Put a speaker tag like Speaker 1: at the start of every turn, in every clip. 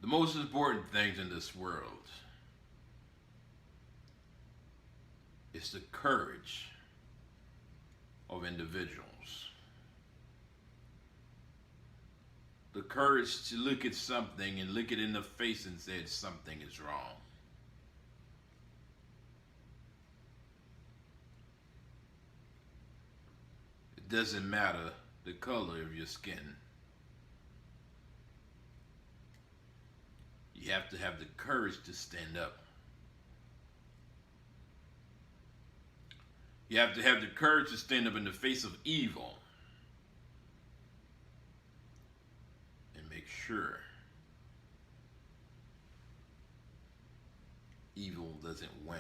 Speaker 1: The most important things in this world is the courage of individuals. The courage to look at something and look it in the face and say something is wrong. It doesn't matter the color of your skin. You have to have the courage to stand up. You have to have the courage to stand up in the face of evil and make sure evil doesn't win.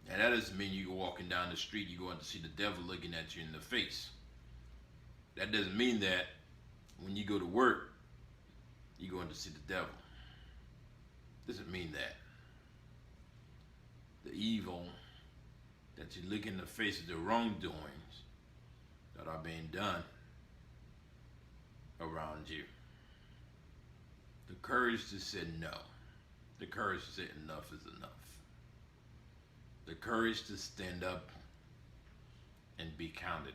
Speaker 1: And that doesn't mean you go walking down the street, you go out to see the devil looking at you in the face. That doesn't mean that when you go to work, you're going to see the devil. Doesn't mean that. The evil that you look in the face of the wrongdoings that are being done around you. The courage to say no. The courage to say enough is enough. The courage to stand up and be counted.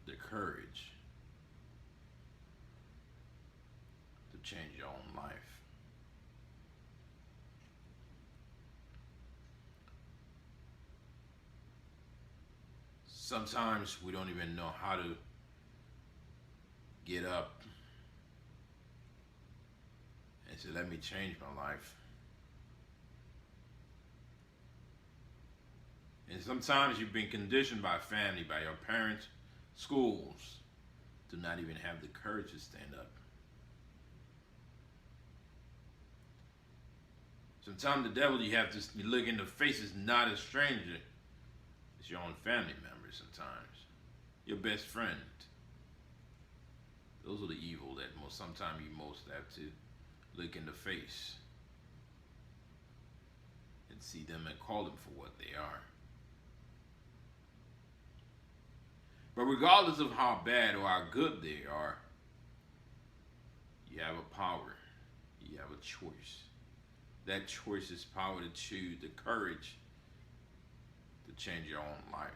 Speaker 1: The courage to change your own life. Sometimes we don't even know how to get up and say, let me change my life. And sometimes you've been conditioned by family, by your parents, schools, to not even have the courage to stand up. Sometimes the devil you have to look in the face is not a stranger. It's your own family member sometimes. Your best friend. Those are the evil that sometimes you most have to look in the face and see them and call them for what they are. But regardless of how bad or how good they are, you have a power. You have a choice. That choice is power to choose, the courage to change your own life.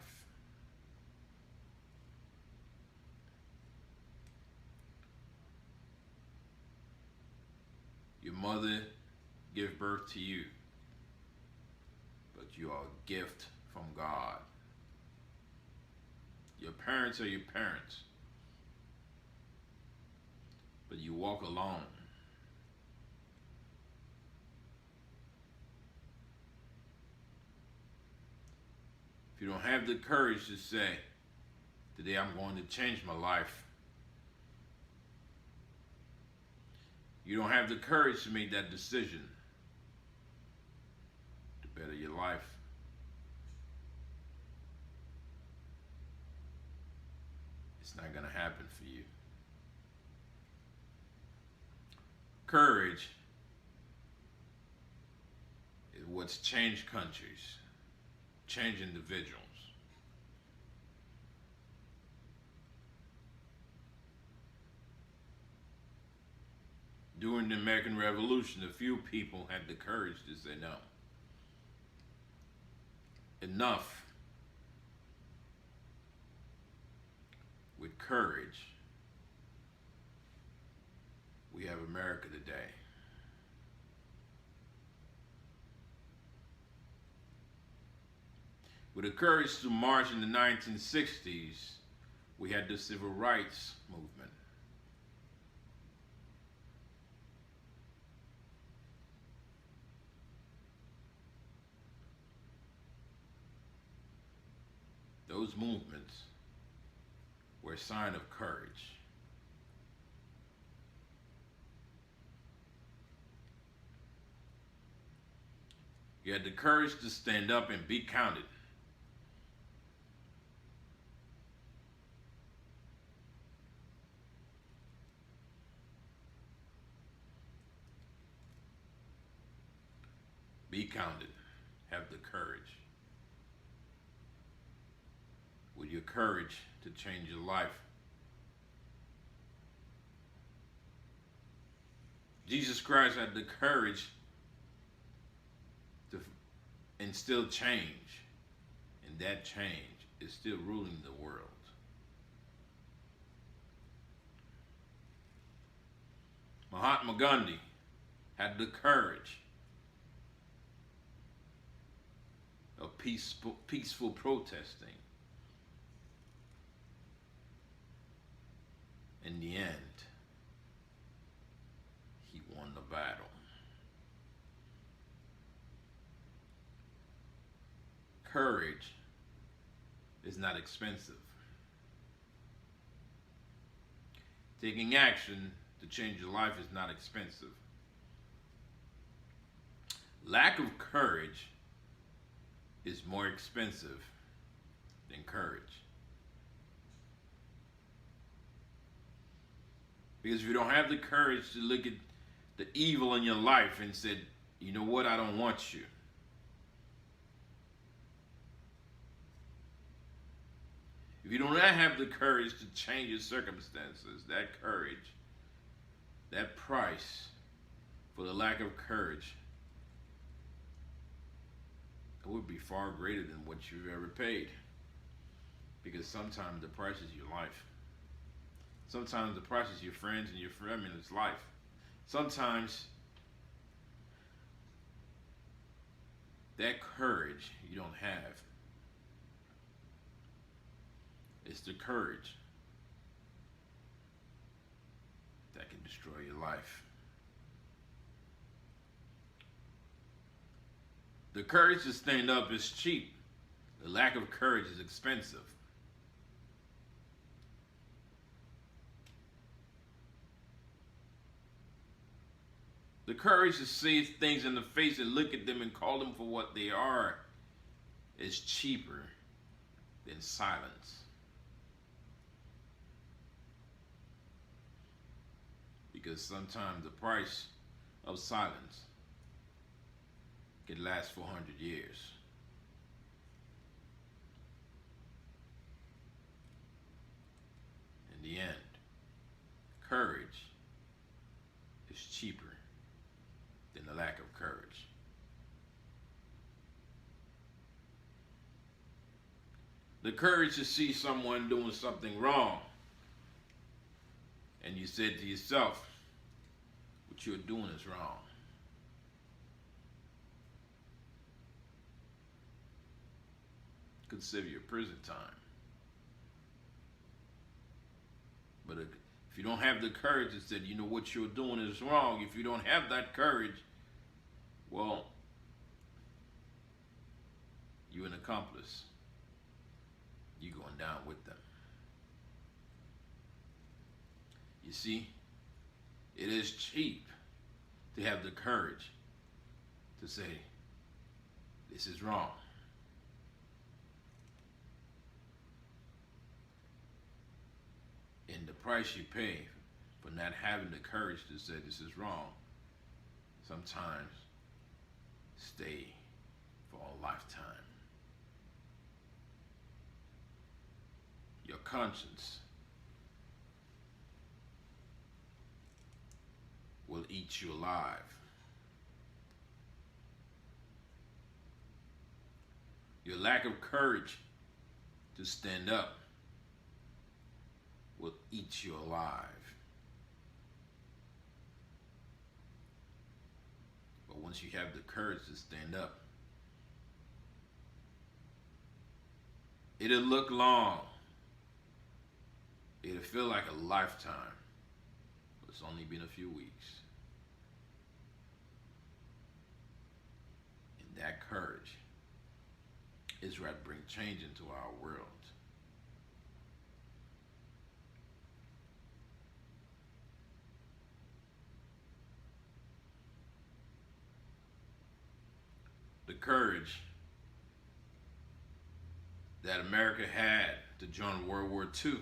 Speaker 1: Your mother gave birth to you, but you are a gift from God. Your parents are your parents, but you walk alone. If you don't have the courage to say, today I'm going to change my life, you don't have the courage to make that decision to better your life, it's not going to happen for you. Courage is what's changed countries, changed individuals. During the American Revolution, a few people had the courage to say no. Enough. With courage, we have America today. With the courage to march in the 1960s, we had the civil rights movement. Those movements were a sign of courage. You had the courage to stand up and be counted. Be counted. Have the courage. with your courage to change your life. Jesus Christ had the courage to instill change, and that change is still ruling the world. Mahatma Gandhi had the courage of peaceful protesting. In the end, he won the battle. Courage is not expensive. Taking action to change your life is not expensive. Lack of courage is more expensive than courage. Because if you don't have the courage to look at the evil in your life and say, you know what, I don't want you. If you do not have the courage to change your circumstances, that courage, that price for the lack of courage, it would be far greater than what you've ever paid. Because sometimes the price is your life. Sometimes the price is your friends and your family, it's life. Sometimes that courage you don't have. It's the courage that can destroy your life. The courage to stand up is cheap. The lack of courage is expensive. The courage to see things in the face and look at them and call them for what they are is cheaper than silence. Because sometimes the price of silence can last 400 years. In the end, courage is cheaper than the lack of courage. The courage to see someone doing something wrong, and you said to yourself, what you're doing is wrong. Consider your prison time. But if you don't have the courage to say, you know, what you're doing is wrong, if you don't have that courage, well, you're an accomplice. You're going down with them. You see, it is cheap to have the courage to say, this is wrong. And the price you pay for not having the courage to say this is wrong sometimes stay for a lifetime. Your conscience will eat you alive. Your lack of courage to stand up will eat you alive. But once you have the courage to stand up, it'll look long. It'll feel like a lifetime, but it's only been a few weeks. And that courage is what brings change into our world. The courage that America had to join World War II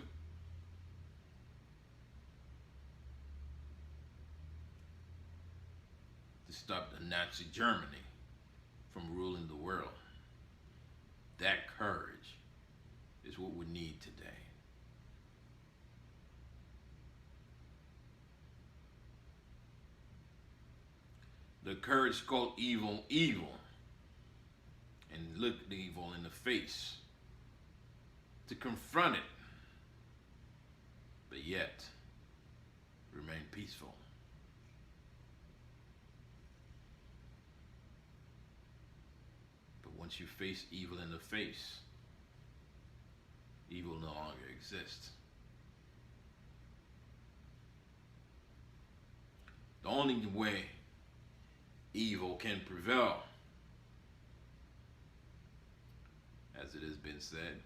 Speaker 1: to stop the Nazi Germany from ruling the world. That courage is what we The courage to call evil evil and look the evil in the face, to confront it, but yet remain peaceful. But once you face evil in the face, evil no longer exists. The only way evil can prevail, as it has been said,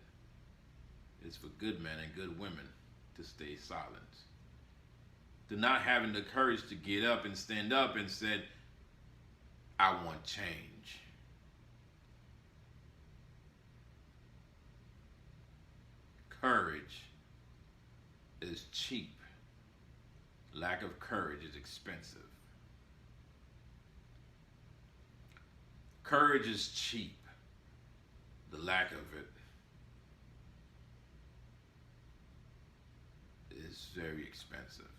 Speaker 1: is for good men and good women to stay silent. To not having the courage to get up and stand up and said, I want change. Courage is cheap. Lack of courage is expensive. Courage is cheap. The lack of it is very expensive.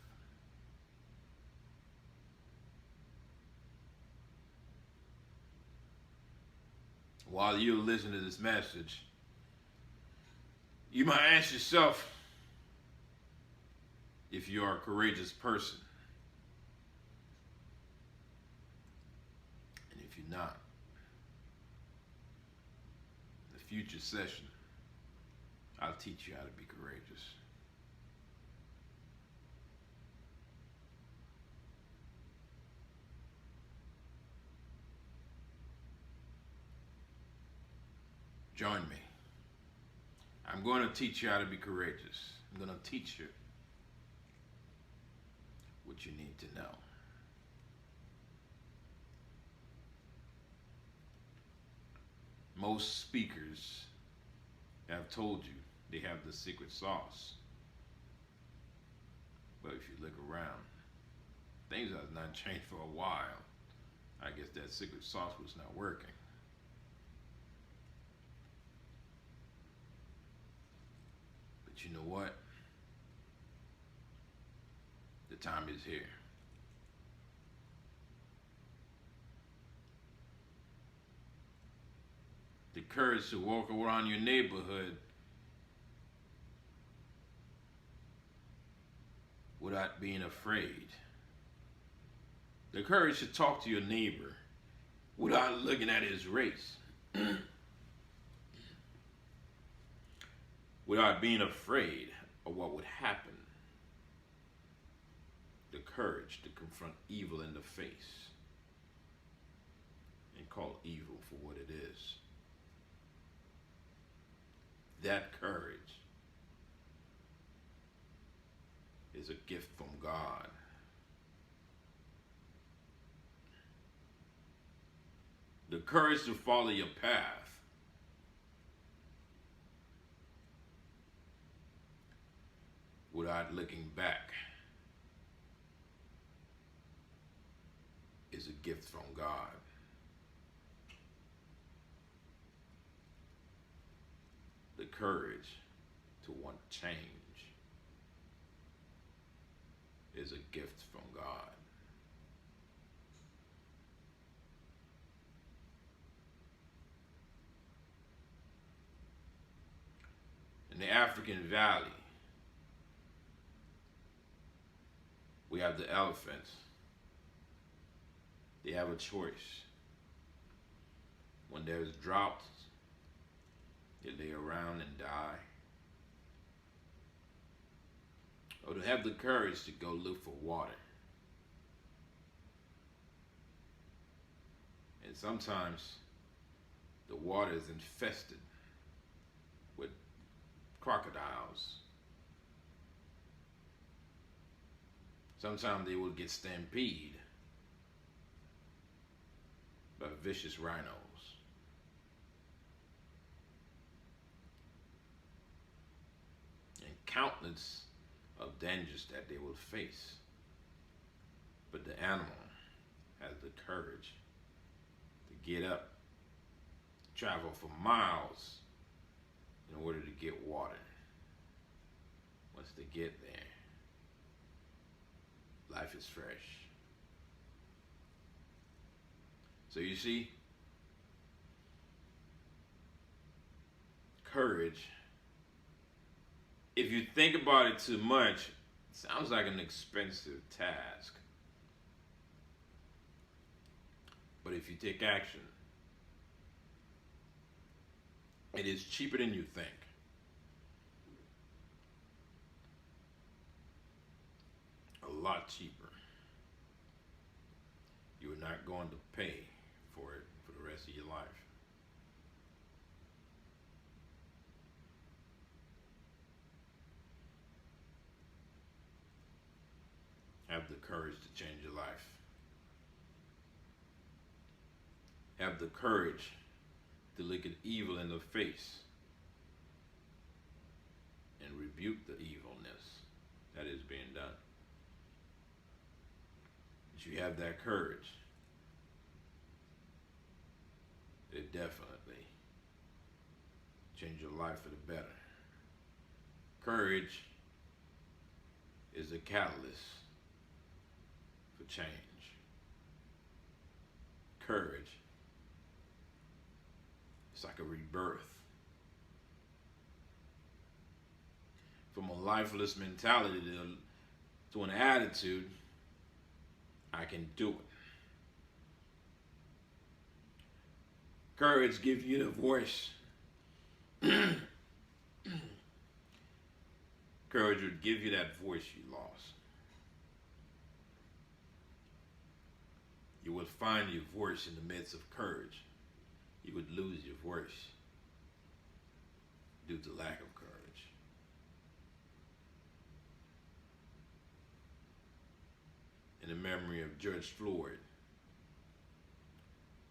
Speaker 1: While you're listening to this message, you might ask yourself if you are a courageous person. And if you're not, in the future session, I'll teach you how to be courageous. Join me. I'm going to teach you how to be courageous. I'm going to teach you what you need to know. Most speakers have told you they have the secret sauce. But if you look around, things have not changed for a while. I guess that secret sauce was not working. But you know what? The time is here. The courage to walk around your neighborhood without being afraid. The courage to talk to your neighbor without looking at his race. Without being afraid of what would happen. The courage to confront evil in the face and call evil for what it is. That courage is a gift from God. The courage to follow your path without looking back is a gift from God. The courage to want change is a gift from God. In the African Valley, we have the elephants. They have a choice. When there's drought, they lay around and die. Or to have the courage to go look for water. And sometimes the water is infested with crocodiles. Sometimes they will get stampeded by vicious rhinos. And countless of dangers that they will face. But the animal has the courage to get up, travel for miles in order to get water. Once they get there, life is fresh. So you see, courage, if you think about it too much, it sounds like an expensive task. But if you take action, it is cheaper than you think. A lot cheaper. You are not going to pay for it for the rest of your life. Have the courage to change your life. Have the courage to look at evil in the face and rebuke the evilness that is being done. If you have that courage, it definitely change your life for the better. Courage is a catalyst for change. Courage, it's like a rebirth. From a lifeless mentality to an attitude, I can do it. Courage gives you the voice. Courage would give you that voice you lost. You would find your voice in the midst of courage. You would lose your voice due to lack of courage. In the memory of George Floyd,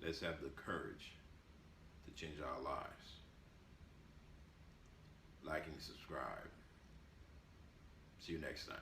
Speaker 1: let's have the courage to change our lives. Like and subscribe. See you next time.